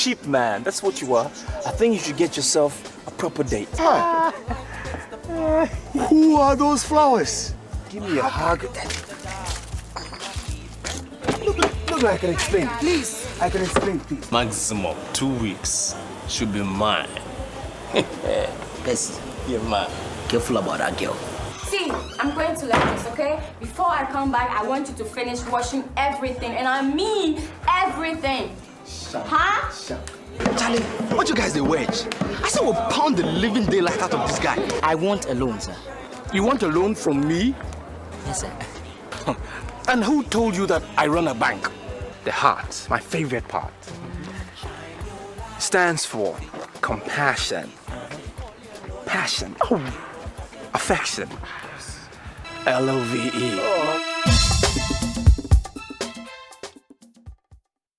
cheap man. That's what you are. I think you should get yourself a proper date. Who are those flowers? Give me a hug. Look, I can explain. Please. I can explain, please. Maximum 2 weeks should be mine. Bessie, You're mine. careful about that girl. See, I'm going to like this, okay? Before I come back, I want you to finish washing everything, and I mean everything. Huh? Charlie, what you guys they wedge? I said we'll pound the living daylight out of this guy. I want a loan, sir. You want a loan from me? Yes, sir. And who told you that I run a bank? The heart, my favorite part, stands for compassion, passion, affection, LOVE.